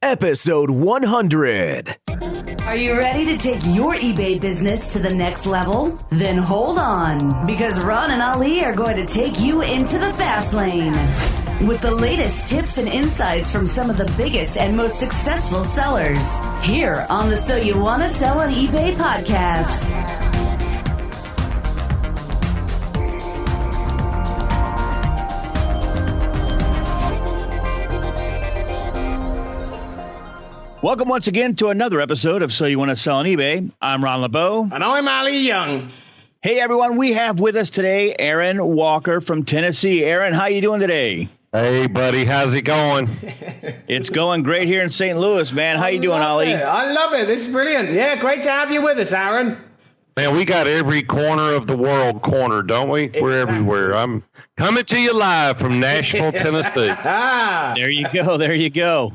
episode 100. Are you ready to take your eBay business to the next level? Then hold on, because Ron and Ali are going to take you into the fast lane with the latest tips and insights from some of the biggest and most successful sellers here on the So You Wanna Sell on eBay podcast. Welcome once again to another episode of So You Want to Sell on eBay. I'm Ron LeBeau. And I'm Ali Young. Hey, everyone. We have with us today Aaron Walker from Tennessee. Aaron, how you doing today? Hey, buddy. How's it going? It's going great here in St. Louis, man. How you doing, Ali? I love it. This is brilliant. Yeah, great to have you with us, Aaron. Man, we got every corner of the world cornered, don't we? Exactly. We're everywhere. I'm coming to you live from Nashville, Tennessee. There you go. There you go.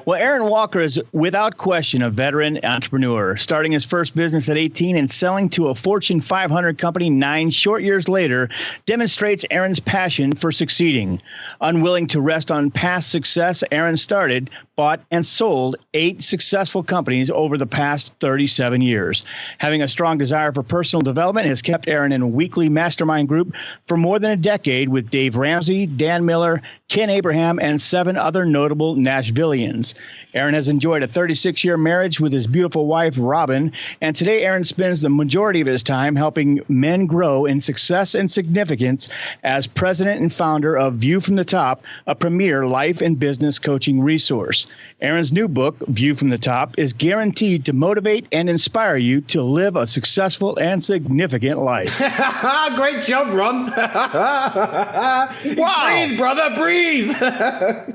Well, Aaron Walker is without question a veteran entrepreneur, starting his first business at 18 and selling to a Fortune 500 company 9 short years later demonstrates Aaron's passion for succeeding. Unwilling to rest on past success, Aaron started, bought, and sold 8 successful companies over the past 37 years. Having a strong desire for personal development has kept Aaron in a weekly mastermind group for more than a decade with Dave Ramsey, Dan Miller, Ken Abraham, and 7 other notable Nashvillians. Aaron has enjoyed a 36-year marriage with his beautiful wife, Robin, and today Aaron spends the majority of his time helping men grow in success and significance as president and founder of View from the Top, a premier life and business coaching resource. Aaron's new book, View from the Top, is guaranteed to motivate and inspire you to live a successful and significant life. Great job, Ron. Wow. Breathe, brother, breathe.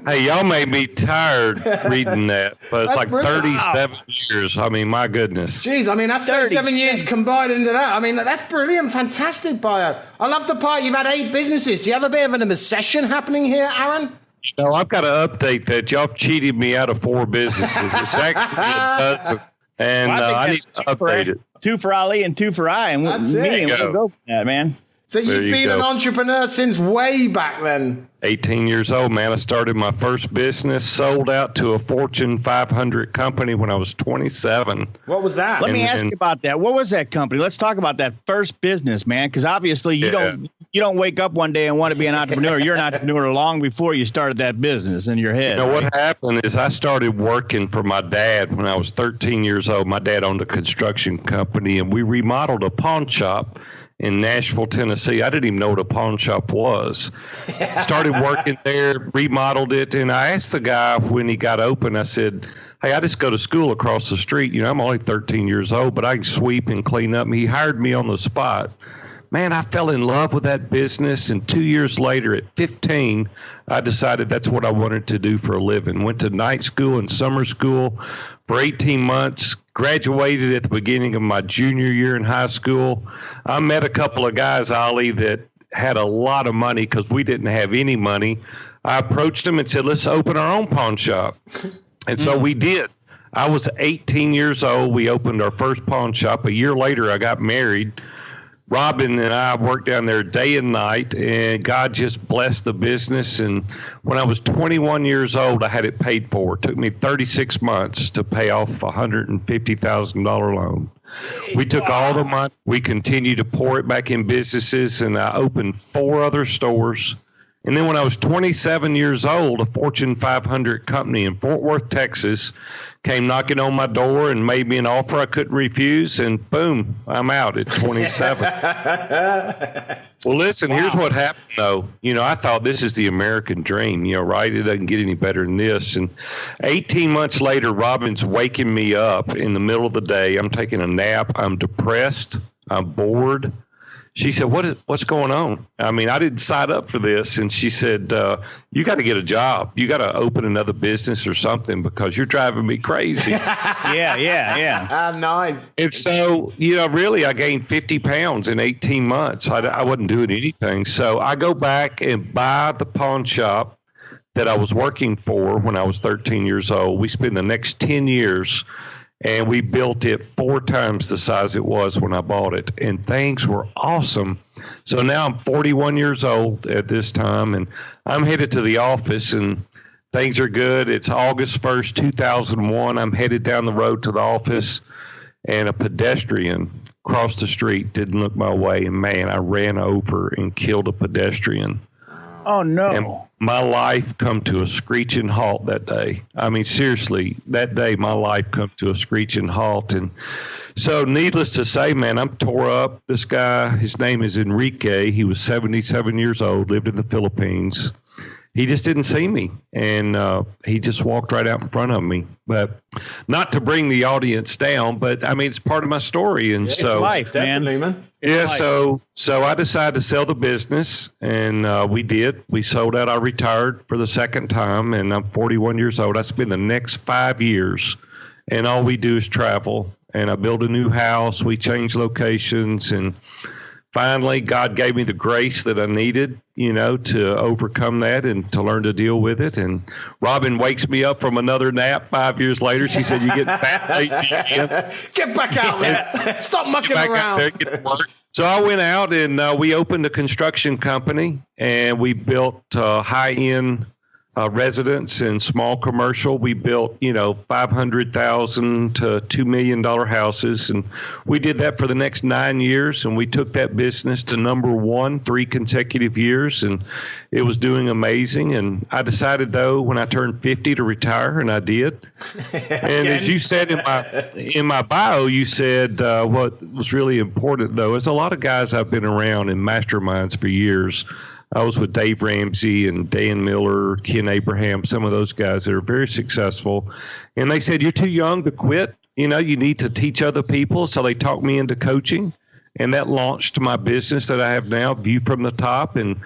Hey, y'all made me tired reading that. But it's like 37 years. I mean, my goodness. Jeez, I mean, that's 37 years combined into that. I mean, that's brilliant. Fantastic bio. I love the part you've had 8 businesses. Do you have a bit of an obsession happening here, Aaron? No, I've got to update that. Y'all cheated me out of 4 businesses. It's actually a dozen. And I need to update it. 2 for Ali and 2 for I. And that's me, it. We'll go for that, man. So you've been an entrepreneur since way back then. 18 years old, man. I started my first business, sold out to a Fortune 500 company when I was 27. What was that? Let me ask you about that. What was that company? Let's talk about that first business, man, because obviously you don't wake up one day and want to be an entrepreneur. You're an entrepreneur long before you started that business in your head. You know, what happened is I started working for my dad when I was 13 years old. My dad owned a construction company, and we remodeled a pawn shop in Nashville, Tennessee. I didn't even know what a pawn shop was. Started working there, remodeled it, and I asked the guy when he got open, I said, hey, I just go to school across the street. You know, I'm only 13 years old, but I can sweep and clean up. And he hired me on the spot. Man, I fell in love with that business, and 2 years later, at 15, I decided that's what I wanted to do for a living. Went to night school and summer school for 18 months, graduated at the beginning of my junior year in high school. I met a couple of guys, Ali, that had a lot of money because we didn't have any money. I approached them and said, let's open our own pawn shop. And so we did. I was 18 years old. We opened our first pawn shop. A year later, I got married. Robin and I worked down there day and night, and God just blessed the business. And when I was 21 years old, I had it paid for. It took me 36 months to pay off a $150,000 loan. We took all the money. We continued to pour it back in businesses, and I opened 4 other stores. And then when I was 27 years old, a Fortune 500 company in Fort Worth, Texas, came knocking on my door and made me an offer I couldn't refuse, and boom, I'm out at 27. Well, listen, Here's what happened, though. You know, I thought this is the American dream, you know, right? It doesn't get any better than this. And 18 months later, Robin's waking me up in the middle of the day. I'm taking a nap. I'm depressed. I'm bored. She said, what's going on? I mean, I didn't sign up for this. And she said, you got to get a job. You got to open another business or something because you're driving me crazy. Yeah. Nice. And so, you know, really, I gained 50 pounds in 18 months. I wasn't doing anything. So I go back and buy the pawn shop that I was working for when I was 13 years old. We spent the next 10 years and we built it 4 times the size it was when I bought it. And things were awesome. So now I'm 41 years old at this time, and I'm headed to the office, and Things are good. It's August 1st, 2001. I'm headed down the road to the office, and a pedestrian crossed the street, didn't look my way, and man, I ran over and killed a pedestrian. Oh, no. And my life come to a screeching halt that day. I mean, seriously, that day my life come to a screeching halt. And so needless to say, man, I'm tore up. This guy, his name is Enrique. He was 77 years old, lived in the Philippines. He just didn't see me, and he just walked right out in front of me. But not to bring the audience down, but I mean, it's part of my story. And It's so life, man. Yeah, so I decided to sell the business, and we did. We sold out. I retired for the second time, and I'm 41 years old. I spend the next 5 years, and all we do is travel. And I build a new house. We change locations, and finally, God gave me the grace that I needed, to overcome that and to learn to deal with it. And Robin wakes me up from another nap 5 years later. She said, "You get back again. Get back out there. Stop mucking around." There, get to work. So I went out and we opened a construction company, and we built high-end residence and small commercial. We built, $500,000 to $2 million houses. And we did that for the next 9 years. And we took that business to number one 3 consecutive years. And it was doing amazing. And I decided, though, when I turned 50 to retire, and I did. And as you said in my bio, you said what was really important, though, is a lot of guys I've been around in masterminds for years. I was with Dave Ramsey and Dan Miller, Ken Abraham, some of those guys that are very successful. And they said, "You're too young to quit. You need to teach other people." So they talked me into coaching, and that launched my business that I have now, View from the Top. And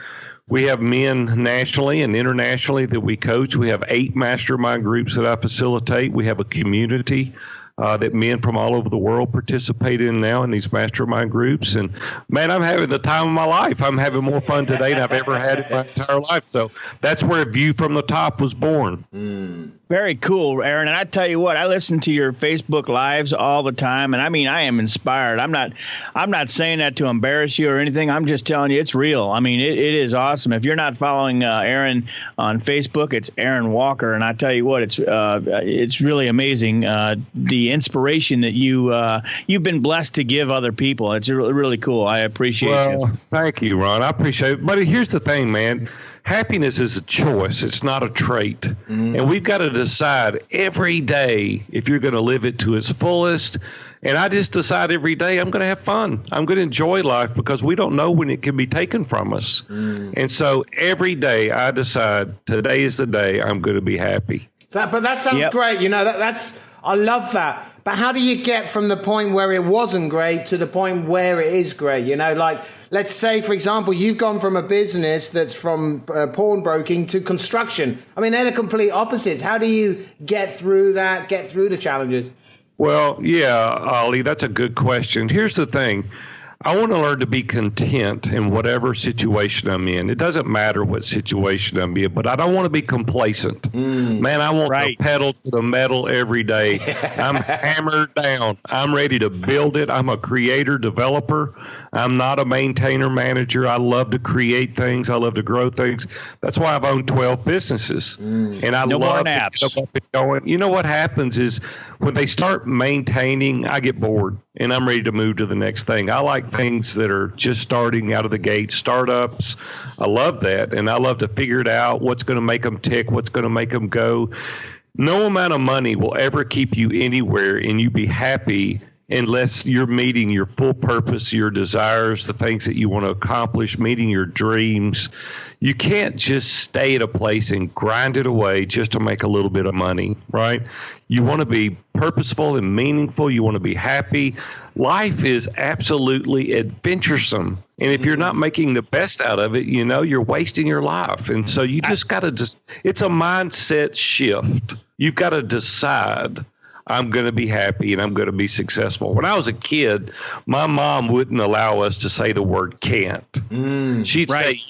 we have men nationally and internationally that we coach. We have 8 mastermind groups that I facilitate. We have a community that men from all over the world participate in now in these mastermind groups. And man, I'm having the time of my life. I'm having more fun today than I've ever had in my entire life. So that's where View from the Top was born. Very cool, Aaron. And I tell you what, I listen to your Facebook Lives all the time, and I mean, I am inspired. I'm not saying that to embarrass you or anything. I'm just telling you it's real. I mean, it is awesome. If you're not following Aaron on Facebook, it's Aaron Walker, and I tell you what, it's really amazing the inspiration that you've been blessed to give other people. It's really, really cool. I appreciate you. Thank you, Ron. I appreciate it. But here's the thing, man. Happiness is a choice. It's not a trait. And we've got to decide every day if you're going to live it to its fullest. And I just decide every day I'm going to have fun. I'm going to enjoy life because we don't know when it can be taken from us. And so every day I decide today is the day I'm going to be happy. But that sounds great. That's I love that. But how do you get from the point where it wasn't great to the point where it is great? Like, let's say, for example, you've gone from a business that's from pawnbroking to construction. I mean, they're the complete opposites. How do you get through that, get through the challenges? Well, yeah, Ollie, that's a good question. Here's the thing. I want to learn to be content in whatever situation I'm in. It doesn't matter what situation I'm in, but I don't want to be complacent. Man, I want to pedal to the metal every day. I'm hammered down. I'm ready to build it. I'm a creator, developer. I'm not a maintainer, manager. I love to create things. I love to grow things. That's why I've owned 12 businesses. And I love to get up and going. You know what happens is when they start maintaining, I get bored and I'm ready to move to the next thing. I like things that are just starting out of the gate, startups. I love that. And I love to figure it out, what's going to make them tick, what's going to make them go. No amount of money will ever keep you anywhere and you be happy unless you're meeting your full purpose, your desires, the things that you want to accomplish, meeting your dreams. You can't just stay at a place and grind it away just to make a little bit of money, right? You want to be purposeful and meaningful. You want to be happy. Life is absolutely adventuresome. And if you're not making the best out of it, you're wasting your life. And so you just got to it's a mindset shift. You've got to decide, I'm going to be happy and I'm going to be successful. When I was a kid, my mom wouldn't allow us to say the word can't. She'd say,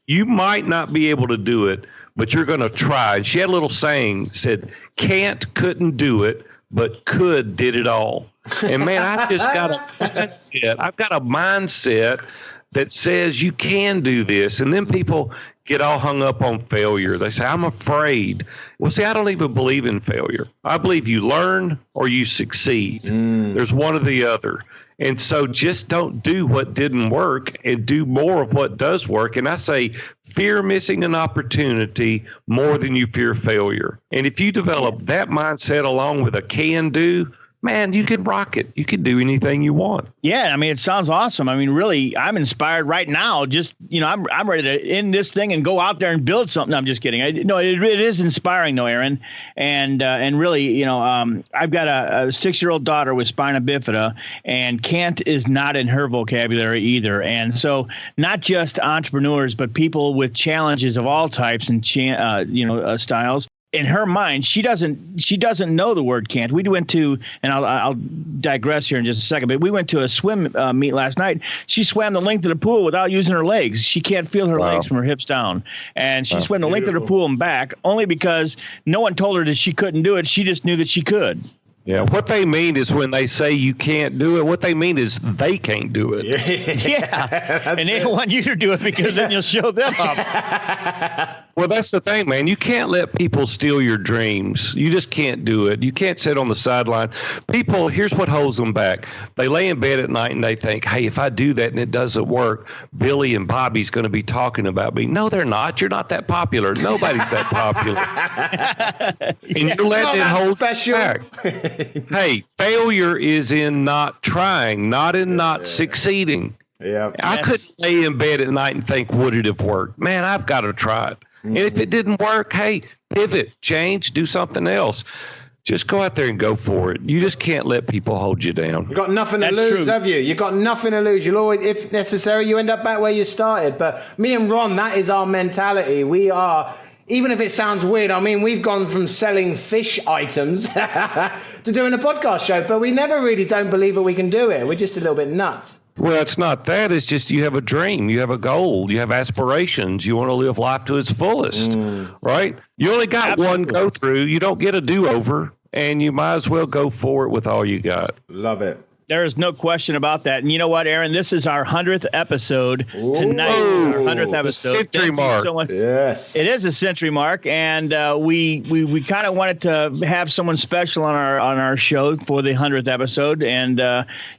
you might not be able to do it, but you're going to try. And she had a little saying, said, can't, couldn't do it, but could, did it all. And man, I've just got a mindset. I've got a mindset that says you can do this. And then people get all hung up on failure. They say, I'm afraid. Well, see, I don't even believe in failure. I believe you learn or you succeed. There's one or the other. And so just don't do what didn't work and do more of what does work. And I say fear missing an opportunity more than you fear failure. And if you develop that mindset along with a can do, man, you can rock it. You can do anything you want. Yeah, I mean, it sounds awesome. I mean, really, I'm inspired right now. Just, I'm ready to end this thing and go out there and build something. I'm just kidding. It is inspiring, though, Aaron. And really, I've got a 6-year-old daughter with spina bifida, and can't is not in her vocabulary either. And so not just entrepreneurs, but people with challenges of all types and, styles. In her mind, she doesn't know the word can't. We went to, and I'll digress here in just a second, but we went to a swim meet last night. She swam the length of the pool without using her legs. She can't feel her legs from her hips down. And she swam the length of the pool and back only because no one told her that she couldn't do it. She just knew that she could. Yeah, what they mean is when they say you can't do it, what they mean is they can't do it. Yeah, and they don't want you to do it because then you'll show them up. Well, that's the thing, man. You can't let people steal your dreams. You just can't do it. You can't sit on the sideline. People, here's what holds them back. They lay in bed at night and they think, hey, if I do that and it doesn't work, Billy and Bobby's going to be talking about me. No, they're not. You're not that popular. Nobody's that popular. And you're letting it hold you back. Hey, failure is in not trying, not in not succeeding. Yeah, I couldn't lay in bed at night and think, would it have worked? Man, I've got to try it. And if it didn't work, hey, pivot, change, do something else. Just go out there and go for it. You just can't let people hold you down. You've got nothing to lose, have you? You've got nothing to lose. You'll always, if necessary, you end up back where you started. But me and Ron, that is our mentality. We are, even if it sounds weird, I mean, we've gone from selling fish items to doing a podcast show, but we never really don't believe that we can do it. We're just a little bit nuts. Well, it's not that. It's just you have a dream. You have a goal. You have aspirations. You want to live life to its fullest, right? You only got one go through. You don't get a do-over, and you might as well go for it with all you got. Love it. There is no question about that. And you know what, Aaron? This is our 100th episode tonight. Our 100th episode. Century mark. So much. Yes. It is a century mark. And we kind of wanted to have someone special on our show for the 100th episode. And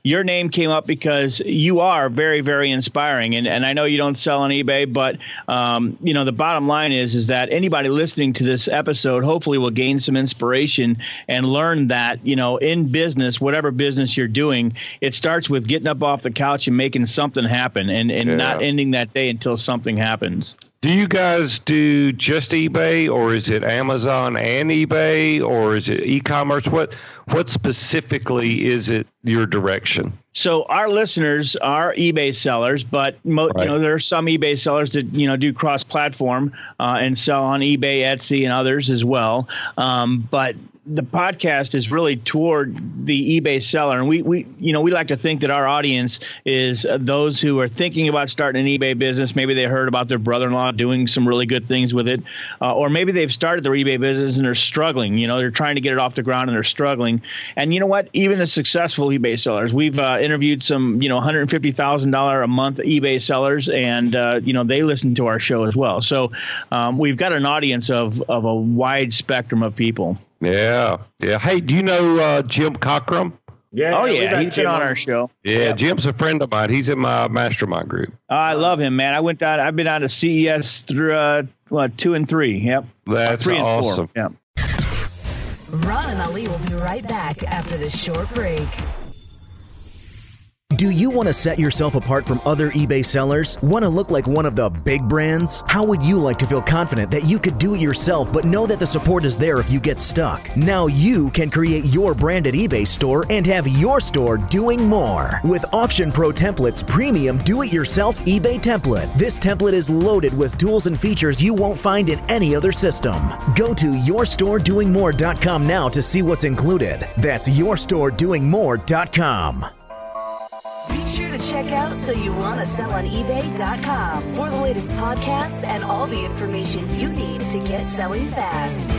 your name came up because you are very, very inspiring. And I know you don't sell on eBay, but, the bottom line is that anybody listening to this episode hopefully will gain some inspiration and learn that, in business, whatever business you're doing, it starts with getting up off the couch and making something happen and not ending that day until something happens. Do you guys do just eBay, or is it Amazon and eBay, or is it e-commerce? What specifically is it your direction? So our listeners are eBay sellers, but there are some eBay sellers that do cross-platform and sell on eBay, Etsy, and others as well. But the podcast is really toward the eBay seller, and we like to think that our audience is those who are thinking about starting an eBay business. Maybe they heard about their brother-in-law doing some really good things with it, or maybe they've started their eBay business and they're struggling. They're trying to get it off the ground and they're struggling. And you know what? Even the successful eBay sellers, we've interviewed some $150,000 a month eBay sellers, and they listen to our show as well. So we've got an audience of a wide spectrum of people. Yeah. Hey, do you know Jim Cockrum? Yeah. Oh, yeah. He's been on our show. Yeah, Jim's a friend of mine. He's in my mastermind group. I love him, man. I've been on to CES through 2 and 3. Yep. That's 3 and awesome. 4. Yep. Ron and Ali will be right back after this short break. Do you want to set yourself apart from other eBay sellers? Want to look like one of the big brands? How would you like to feel confident that you could do it yourself, but know that the support is there if you get stuck? Now you can create your branded eBay store and have your store doing more. With Auction Pro Template's premium do-it-yourself eBay template. This template is loaded with tools and features you won't find in any other system. Go to yourstoredoingmore.com now to see what's included. That's yourstoredoingmore.com. Be sure to check out SoYouWannaSellOnEBay.com for the latest podcasts and all the information you need to get selling fast.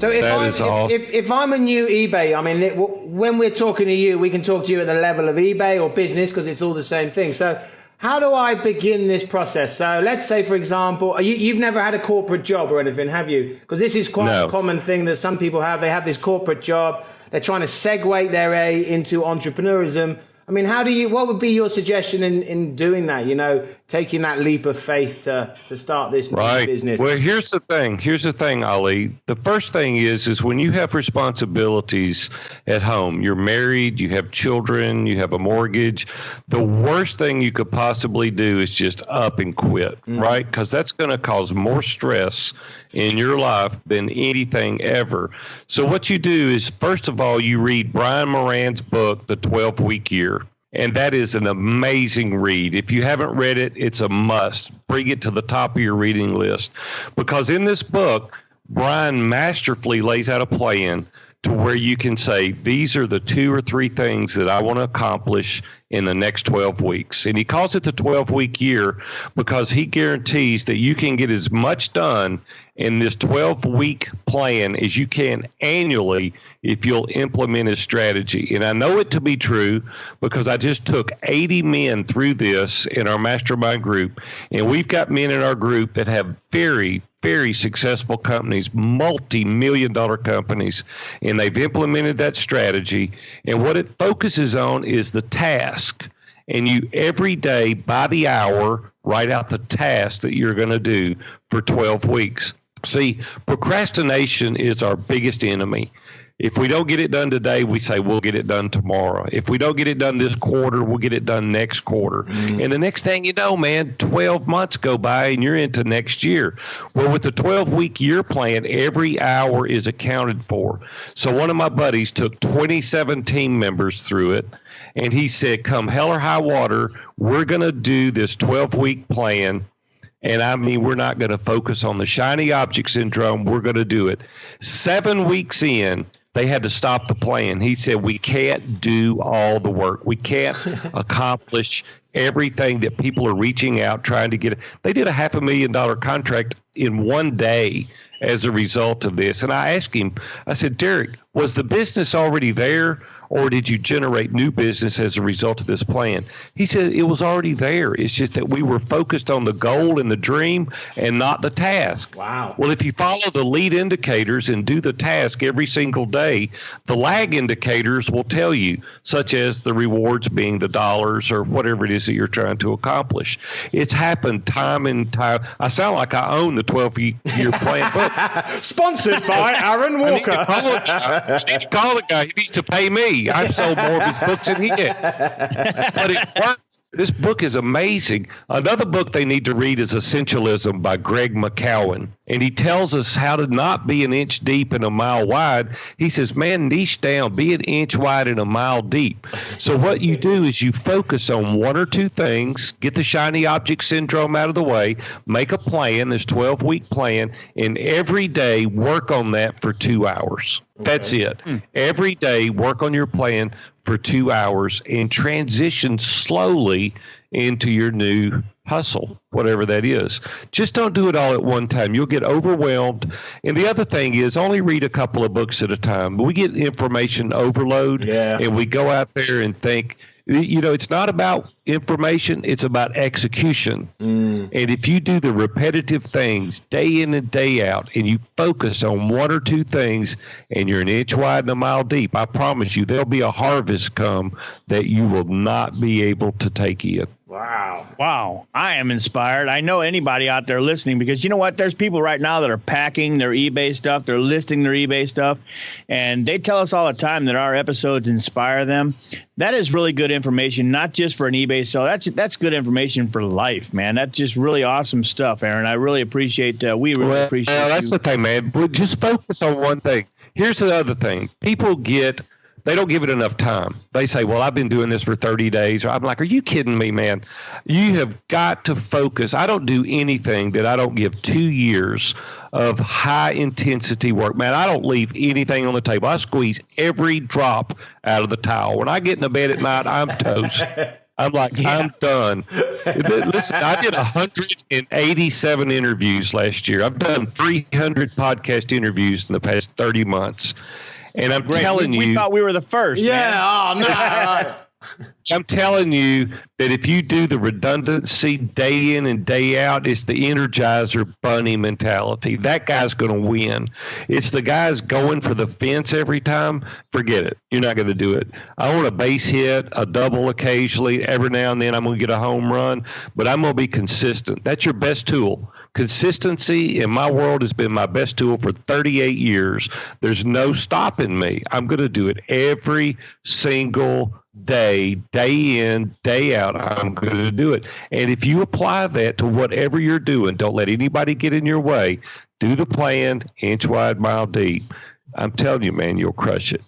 So if I'm a new eBay, I mean, when we're talking to you, we can talk to you at the level of eBay or business because it's all the same thing. So how do I begin this process? So let's say, for example, you've never had a corporate job or anything, have you? Because this is quite a common thing that some people have. They have this corporate job. They're trying to segue their way into entrepreneurism. I mean, what would be your suggestion in doing that, taking that leap of faith to start this new business? Well, here's the thing, Ali. The first thing is when you have responsibilities at home, you're married, you have children, you have a mortgage, the worst thing you could possibly do is just up and quit, right? Because that's going to cause more stress in your life than anything ever. So what you do is, first of all, you read Brian Moran's book, The 12-Week Year. And that is an amazing read. If you haven't read it, it's a must. Bring it to the top of your reading list. Because in this book, Brian masterfully lays out a plan to where you can say, these are the 2 or 3 things that I want to accomplish in the next 12 weeks. And he calls it the 12-week year because he guarantees that you can get as much done in this 12-week plan as you can annually if you'll implement his strategy. And I know it to be true because I just took 80 men through this in our mastermind group. And we've got men in our group that have very, very successful companies, multi-million-dollar companies, and they've implemented that strategy. And what it focuses on is the task. And you every day by the hour write out the task that you're going to do for 12 weeks. See, procrastination is our biggest enemy. If we don't get it done today, we say we'll get it done tomorrow. If we don't get it done this quarter, we'll get it done next quarter. And the next thing you know, man, 12 months go by and you're into next year. Well, with the 12-week year plan, every hour is accounted for. So one of my buddies took 27 team members through it, and he said, come hell or high water, we're going to do this 12-week plan. And I mean, we're not going to focus on the shiny object syndrome. We're going to do it. 7 weeks in, they had to stop the plan. He said, we can't do all the work. We can't accomplish everything that people are reaching out, trying to get. They did a $500,000 contract in one day as a result of this. And I asked him, I said, Derek, was the business already there, or did you generate new business as a result of this plan? He said it was already there. It's just that we were focused on the goal and the dream and not the task. Wow. Well, if you follow the lead indicators and do the task every single day, the lag indicators will tell you, such as the rewards being the dollars or whatever it is that you're trying to accomplish. It's happened time and time. I sound like I own the 12-year plan book. Sponsored by Aaron Walker. I need to call the guy. He needs to pay me. I've sold more of his books than he did. But it worked. This book is amazing. Another book they need to read is Essentialism by Greg McCowan. And he tells us how to not be an inch deep and a mile wide. He says, man, niche down, be an inch wide and a mile deep. So what you do is you focus on 1 or 2 things, get the shiny object syndrome out of the way, make a plan, this 12-week plan, and every day work on that for 2 hours. That's it. Every day, work on your plan for 2 hours and transition slowly into your new hustle, whatever that is. Just don't do it all at one time. You'll get overwhelmed. And the other thing is only read a couple of books at a time. We get information overload, and we go out there and think, it's not about information, it's about execution. And if you do the repetitive things day in and day out, and you focus on 1 or 2 things, and you're an inch wide and a mile deep, I promise you there'll be a harvest come that you will not be able to take in. Wow. I am inspired. I know anybody out there listening, because you know what? There's people right now that are packing their eBay stuff. They're listing their eBay stuff. And they tell us all the time that our episodes inspire them. That is really good information, not just for an eBay seller. That's good information for life, man. That's just really awesome stuff, Aaron. I really appreciate appreciate that's the thing, man. Just focus on one thing. Here's the other thing. People they don't give it enough time. They say, well, I've been doing this for 30 days. I'm like, are you kidding me, man? You have got to focus. I don't do anything that I don't give 2 years of high intensity work, man. I don't leave anything on the table. I squeeze every drop out of the towel. When I get into bed at night, I'm toast. I'm like, I'm done. Listen, I did 187 interviews last year. I've done 300 podcast interviews in the past 30 months. And I'm telling you. We thought we were the first. Yeah. Man. Oh, no. I'm telling you that if you do the redundancy day in and day out, it's the Energizer Bunny mentality. That guy's going to win. It's the guys going for the fence every time. Forget it. You're not going to do it. I want a base hit, a double occasionally. Every now and then I'm going to get a home run, but I'm going to be consistent. That's your best tool. Consistency in my world has been my best tool for 38 years. There's no stopping me. I'm going to do it every single day in, day out. I'm going to do it. And if you apply that to whatever you're doing, don't let anybody get in your way. Do the plan, inch wide, mile deep. I'm telling you, man, you'll crush it.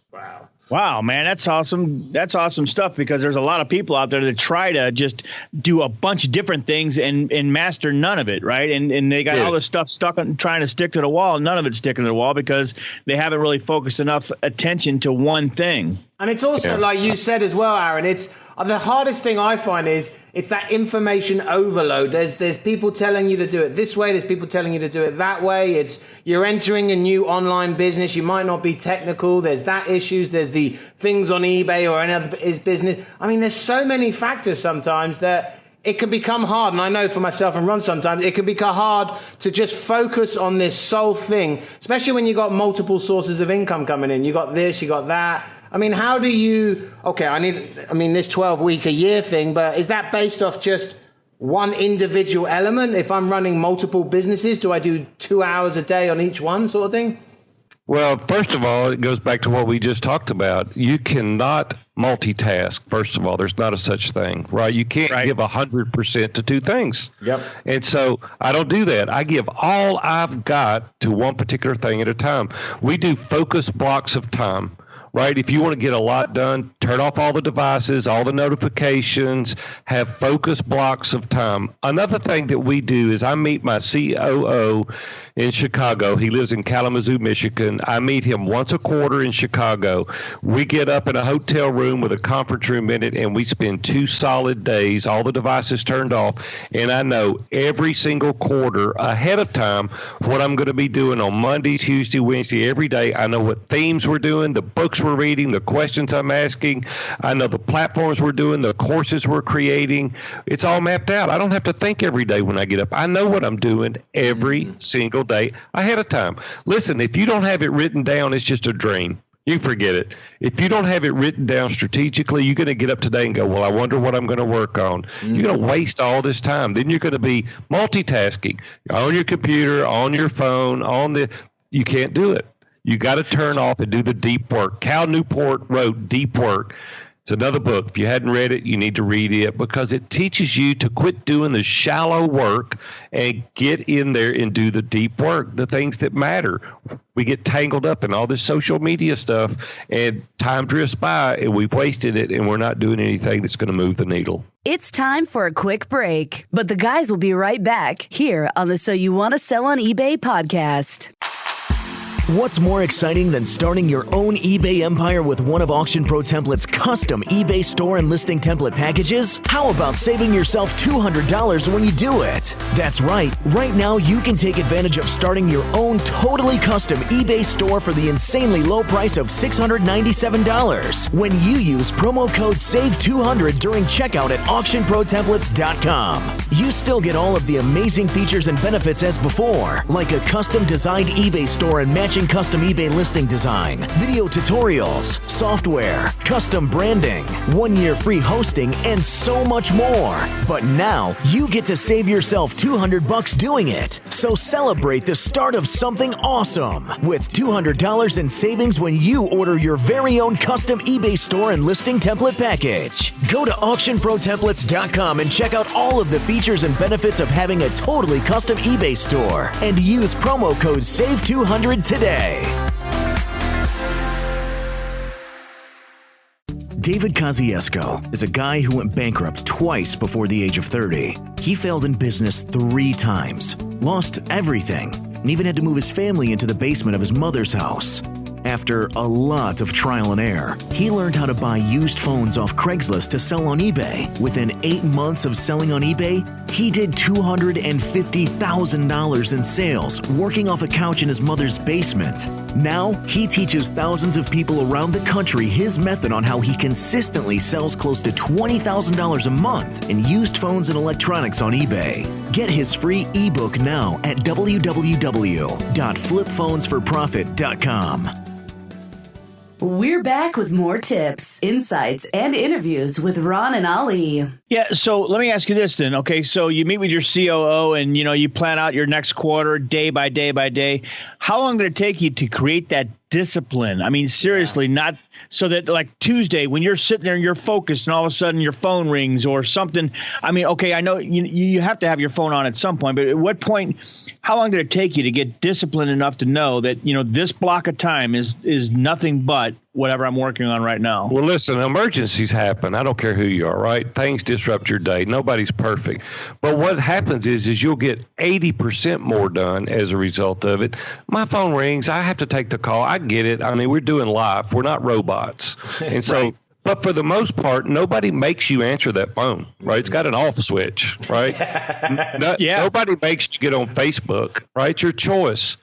Wow, man, that's awesome. That's awesome stuff, because there's a lot of people out there that try to just do a bunch of different things and master none of it, right? And they got all this stuff stuck on trying to stick to the wall. None of it's sticking to the wall because they haven't really focused enough attention to one thing. And it's also, like you said as well, Aaron, it's the hardest thing I find is it's that information overload. There's people telling you to do it this way. There's people telling you to do it that way. It's you're entering a new online business. You might not be technical. There's that issues. There's the things on eBay or any other business. I mean, there's so many factors sometimes that it can become hard. And I know for myself and Ron, sometimes it can become hard to just focus on this sole thing, especially when you got multiple sources of income coming in. You got this, you got that. I mean, how do you, this 12-week-a-year thing, but is that based off just one individual element? If I'm running multiple businesses, do I do 2 hours a day on each one sort of thing? Well, first of all, it goes back to what we just talked about. You cannot multitask. First of all, there's not a such thing, right? You can't give 100% to two things. Yep. And so I don't do that. I give all I've got to one particular thing at a time. We do focus blocks of time. Right? If you want to get a lot done, turn off all the devices, all the notifications, have focus blocks of time. Another thing that we do is I meet my COO in Chicago. He lives in Kalamazoo, Michigan. I meet him once a quarter in Chicago. We get up in a hotel room with a conference room in it, and we spend 2 solid days, all the devices turned off, and I know every single quarter ahead of time what I'm going to be doing on Monday, Tuesday, Wednesday, every day. I know what themes we're doing, the books we're reading, the questions I'm asking. I know the platforms we're doing, the courses we're creating. It's all mapped out. I don't have to think every day when I get up. I know what I'm doing every single day ahead of time. Listen, if you don't have it written down, it's just a dream. You forget it. If you don't have it written down strategically, you're going to get up today and go, well, I wonder what I'm going to work on. You're going to waste all this time. Then you're going to be multitasking on your computer, on your phone, you can't do it. You got to turn off and do the deep work. Cal Newport wrote Deep Work. It's another book. If you hadn't read it, you need to read it because it teaches you to quit doing the shallow work and get in there and do the deep work, the things that matter. We get tangled up in all this social media stuff and time drifts by and we've wasted it and we're not doing anything that's going to move the needle. It's time for a quick break, but the guys will be right back here on the So You Want to Sell on eBay podcast. What's more exciting than starting your own eBay empire with one of Auction Pro Template's custom eBay store and listing template packages? How about saving yourself $200 when you do it? That's right. Right now, you can take advantage of starting your own totally custom eBay store for the insanely low price of $697 when you use promo code SAVE200 during checkout at AuctionProTemplates.com. You still get all of the amazing features and benefits as before, like a custom designed eBay store and matching custom eBay listing design, video tutorials, software, custom branding, 1-year free hosting, and so much more. But now you get to save yourself $200 doing it. So celebrate the start of something awesome with $200 in savings when you order your very own custom eBay store and listing template package. Go to AuctionProTemplates.com and check out all of the features and benefits of having a totally custom eBay store and use promo code SAVE200 today. David Kosciuszko is a guy who went bankrupt twice before the age of 30. He failed in business 3 times, lost everything, and even had to move his family into the basement of his mother's house. After a lot of trial and error, he learned how to buy used phones off Craigslist to sell on eBay. Within 8 months of selling on eBay, he did $250,000 in sales, working off a couch in his mother's basement. Now, he teaches thousands of people around the country his method on how he consistently sells close to $20,000 a month in used phones and electronics on eBay. Get his free ebook now at www.flipphonesforprofit.com. We're back with more tips, insights, and interviews with Ron and Ali. Yeah, so let me ask you this then. Okay, so you meet with your COO and, you plan out your next quarter day by day by day. How long did it take you to create that discipline? I mean, seriously, not so that like Tuesday when you're sitting there and you're focused and all of a sudden your phone rings or something. I mean, okay, I know you have to have your phone on at some point, but at what point, how long did it take you to get disciplined enough to know that, this block of time is nothing but whatever I'm working on right now? Well, listen, emergencies happen. I don't care who you are, right? Things disrupt your day. Nobody's perfect. But what happens is you'll get 80% more done as a result of it. My phone rings. I have to take the call. I get it. I mean, we're doing live. We're not robots. And so, right. But for the most part, nobody makes you answer that phone, right? It's got an off switch, right? Nobody makes you get on Facebook, right? It's your choice.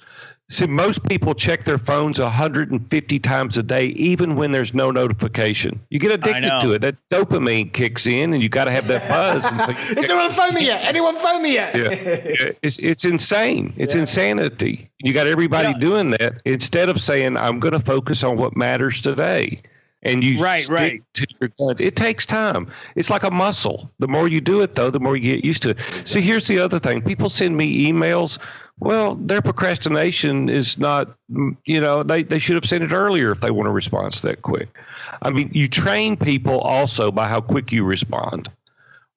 See, most people check their phones 150 times a day, even when there's no notification. You get addicted to it. That dopamine kicks in, and you got to have that buzz. Is anyone phone me yet? Anyone phone me yet? Yeah. It's insane. It's insanity. You got everybody doing that instead of saying, I'm going to focus on what matters today. And you stick to your guns. It takes time. It's like a muscle. The more you do it, though, the more you get used to it. See, here's the other thing. People send me emails. Well, their procrastination is not, they should have sent it earlier if they want a response that quick. I mean, you train people also by how quick you respond.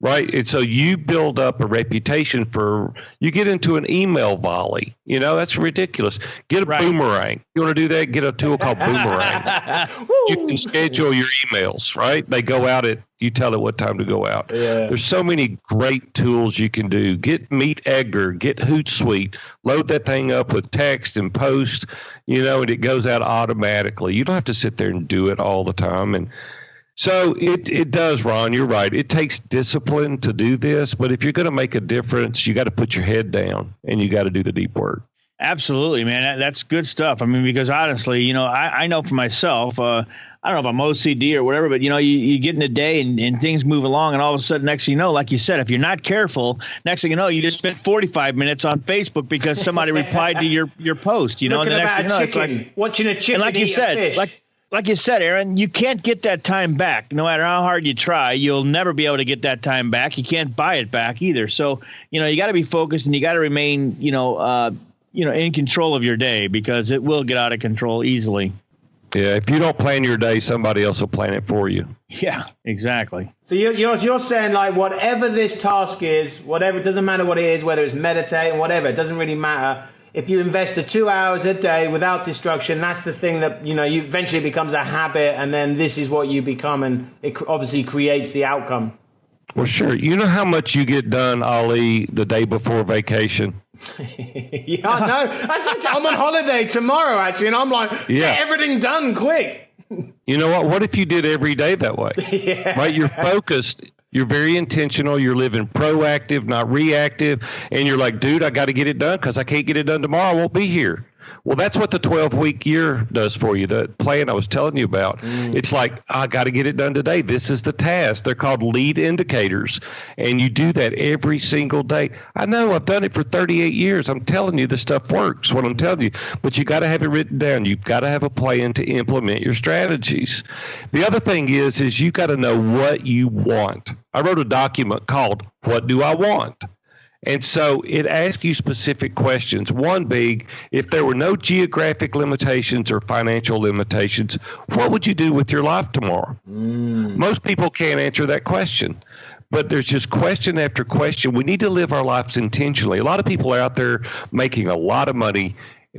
Right. And so you build up a reputation you get into an email volley. That's ridiculous. Get a boomerang. You want to do that? Get a tool called Boomerang. You can schedule your emails, right? They go out you tell it what time to go out. Yeah. There's so many great tools you can do. Get Meet Edgar, get Hootsuite, load that thing up with text and post, and it goes out automatically. You don't have to sit there and do it all the time. And so it does, Ron. You're right. It takes discipline to do this, but if you're going to make a difference, you got to put your head down and you got to do the deep work. Absolutely, man. That's good stuff. I mean, because honestly, I know for myself, I don't know if I'm OCD or whatever, but you get in a day and things move along, and all of a sudden, next thing you know, like you said, if you're not careful, next thing you know, you just spent 45 minutes on Facebook because somebody replied to your post. And the next thing you know, it's like watching a chicken and like you said, fish. Like you said, Aaron, you can't get that time back. No matter how hard you try, you'll never be able to get that time back. You can't buy it back either. So, you got to be focused and you got to remain, in control of your day because it will get out of control easily. Yeah, if you don't plan your day, somebody else will plan it for you. Yeah, exactly. So you're saying like whatever this task is, whatever, it doesn't matter what it is, whether it's meditating, whatever, it doesn't really matter. If you invest the 2 hours a day without distraction, that's the thing that, you eventually becomes a habit, and then this is what you become, and it obviously creates the outcome. Well, sure. You know how much you get done, Ali, the day before vacation? Yeah, I know. I'm on holiday tomorrow, actually, and I'm like, get everything done quick. You know what? What if you did every day that way? Right? You're focused. You're very intentional. You're living proactive, not reactive. And you're like, dude, I got to get it done because I can't get it done tomorrow. I won't be here. Well, that's what the 12-week year does for you, the plan I was telling you about. It's like, I got to get it done today. This is the task. They're called lead indicators. And you do that every single day. I know I've done it for 38 years. I'm telling you, this stuff works, what I'm telling you. But you got to have it written down. You've got to have a plan to implement your strategies. The other thing is you got to know what you want. I wrote a document called What Do I Want? And so it asks you specific questions. One being, if there were no geographic limitations or financial limitations, what would you do with your life tomorrow? Most people can't answer that question. But there's just question after question. We need to live our lives intentionally. A lot of people are out there making a lot of money.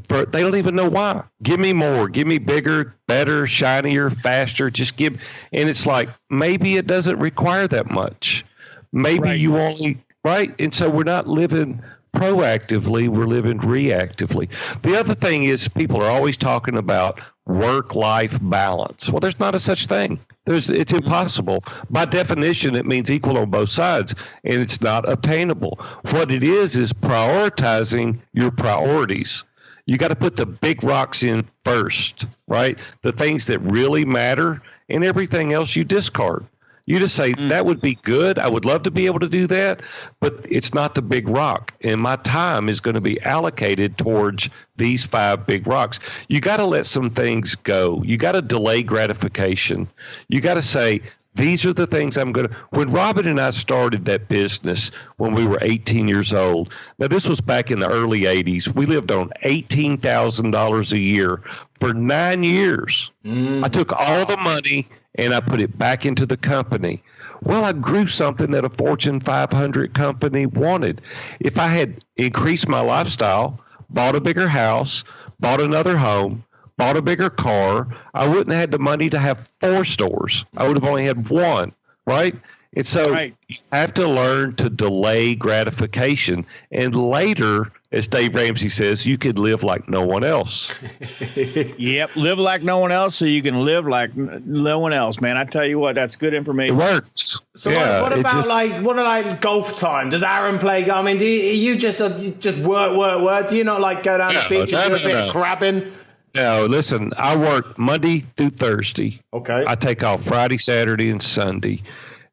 They don't even know why. Give me more. Give me bigger, better, shinier, faster. Just give. And it's like, maybe it doesn't require that much. Maybe you only... Right. And so we're not living proactively, we're living reactively. The other thing is people are always talking about work-life balance. Well, there's not a such thing. It's impossible. By definition, it means equal on both sides, and it's not obtainable. What it is prioritizing your priorities. You got to put the big rocks in first, right? The things that really matter, and everything else you discard. You just say, that would be good. I would love to be able to do that, but it's not the big rock. And my time is going to be allocated towards these 5 big rocks. You got to let some things go. You got to delay gratification. You got to say, these are the things I'm going to. When Robin and I started that business when we were 18 years old, now this was back in the early 80s, we lived on $18,000 a year for 9 years. I took all the money and I put it back into the company. Well, I grew something that a Fortune 500 company wanted. If I had increased my lifestyle, bought a bigger house, bought another home, bought a bigger car, I wouldn't have had the money to have 4 stores. I would have only had 1, right? And so you have to learn to delay gratification. And later, as Dave Ramsey says, you could live like no one else. Yep. Live like no one else so you can live like no one else, man. I tell you what, that's good information. It works. So what about golf time? Does Aaron play? I mean, do you just work? Do you not like go down the beach and do a bit of crabbing? No, listen, I work Monday through Thursday. Okay. I take off Friday, Saturday, and Sunday.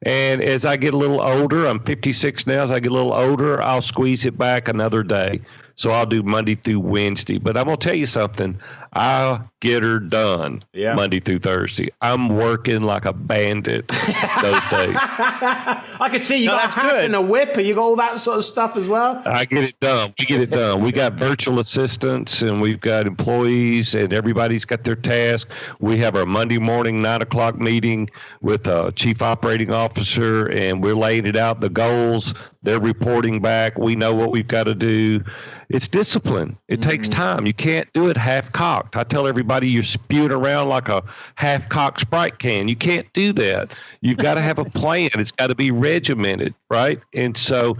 And as I get a little older, I'm 56 now. As I get a little older, I'll squeeze it back another day. So I'll do Monday through Wednesday. But I'm going to tell you something. I'll get her done Monday through Thursday. I'm working like a bandit those days. I can see you got a hat and a whip, and you got all that sort of stuff as well. I get it done. We get it done. We got virtual assistants, and we've got employees, and everybody's got their task. We have our Monday morning 9 o'clock meeting with a chief operating officer, and we're laying it out, the goals. They're reporting back. We know what we've got to do. It's discipline. It takes time. You can't do it half-cocked. I tell everybody you're spewing around like a half-cocked Sprite can. You can't do that. You've got to have a plan. It's got to be regimented, right? And so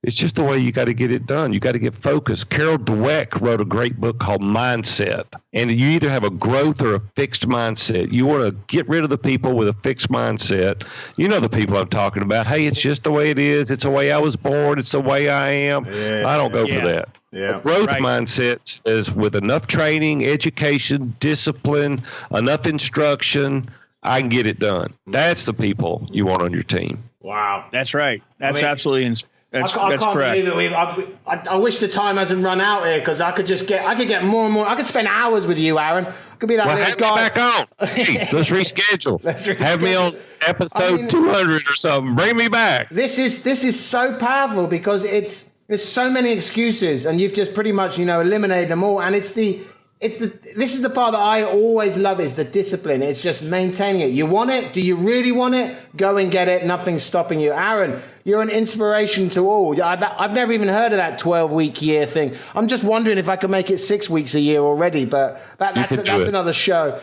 it's just the way you got to get it done. You got to get focused. Carol Dweck wrote a great book called Mindset. And you either have a growth or a fixed mindset. You want to get rid of the people with a fixed mindset. You know the people I'm talking about. Hey, it's just the way it is. It's the way I was born. It's the way I am. I don't go for that. Yeah. A growth mindset is with enough training, education, discipline, enough instruction, I can get it done. That's the people you want on your team. Wow. That's right. That's absolutely That's I can't correct. believe it. I wish the time hasn't run out here because I could get more and more. I could spend hours with you, Aaron. I could be that little guy. Have me back on. Hey, let's reschedule. Have me on episode 200 or something. Bring me back. This is so powerful because there's so many excuses and you've just pretty much eliminated them all. And this is the part that I always love is the discipline. It's just maintaining it. You want it? Do you really want it? Go and get it. Nothing's stopping you. Aaron, you're an inspiration to all. I've never even heard of that 12-week year thing. I'm just wondering if I can make it 6 weeks a year already, but that's another show.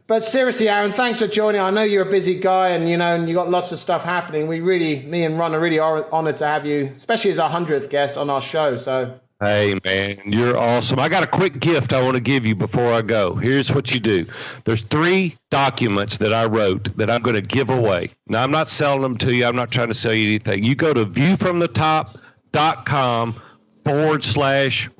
But seriously, Aaron, thanks for joining. I know you're a busy guy and you got lots of stuff happening. Me and Ron are really honored to have you, especially as our 100th guest on our show. So. Hey, man, you're awesome. I got a quick gift I want to give you before I go. Here's what you do. There's 3 documents that I wrote that I'm going to give away. Now, I'm not selling them to you. I'm not trying to sell you anything. You go to viewfromthetop.com/Ron,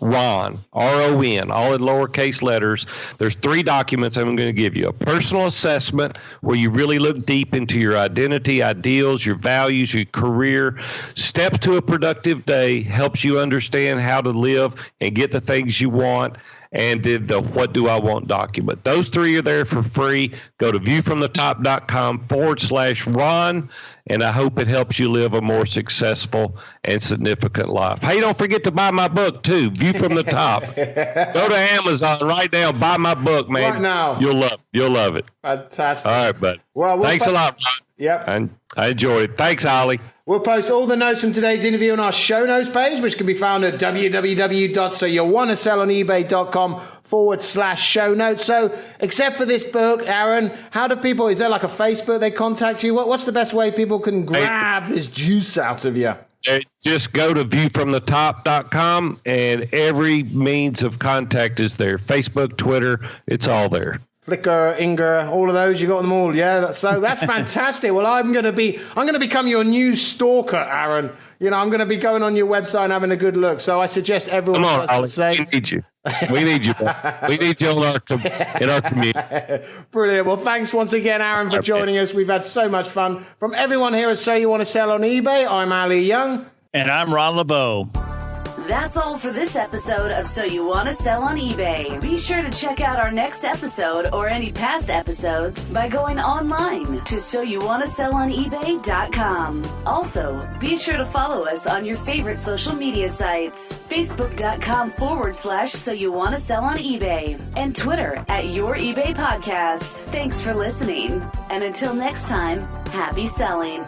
RON, all in lowercase letters. There's 3 documents I'm going to give you. A personal assessment where you really look deep into your identity, ideals, your values, your career. Steps to a productive day helps you understand how to live and get the things you want. And then the what do I want document. Those 3 are there for free. Go to viewfromthetop.com/Ron. And I hope it helps you live a more successful and significant life. Hey, don't forget to buy my book, too, View from the Top. Go to Amazon right now. Buy my book, man. Right now. You'll love it. Fantastic. All right, bud. Well, thanks a lot, Ron. Yep. I enjoyed it. Thanks, Ollie. We'll post all the notes from today's interview on our show notes page, which can be found at www.soyouwannasellonebay.com/show notes. So, except for this book, Aaron, how do people, is there like a Facebook they contact you? What's the best way people can grab this juice out of you? Just go to viewfromthetop.com and every means of contact is there. Facebook, Twitter, it's all there. Flickr, Inger, all of those, you got them all, yeah. That's fantastic. Well, I'm going to become your new stalker, Aaron. You know, I'm going to be going on your website and having a good look. So I suggest everyone Come on, does the same. we need you. We need you. We need you in our community. Brilliant. Well, thanks once again, Aaron, for joining us. We've had so much fun. From everyone here at So You Want to Sell on eBay, I'm Ali Young. And I'm Ron LeBeau. That's all for this episode of So You Want to Sell on eBay. Be sure to check out our next episode or any past episodes by going online to soyouwantasellonebay.com. Also, be sure to follow us on your favorite social media sites, facebook.com/So You Want to Sell on eBay, and Twitter @Your eBay Podcast. Thanks for listening. And until next time, happy selling.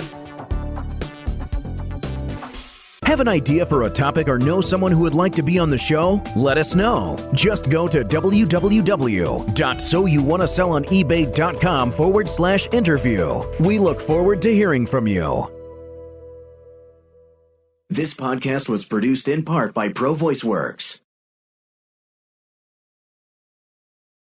Have an idea for a topic or know someone who would like to be on the show? Let us know. Just go to www.soyouwantasellonebay.com/interview. We look forward to hearing from you. This podcast was produced in part by Pro Voice Works.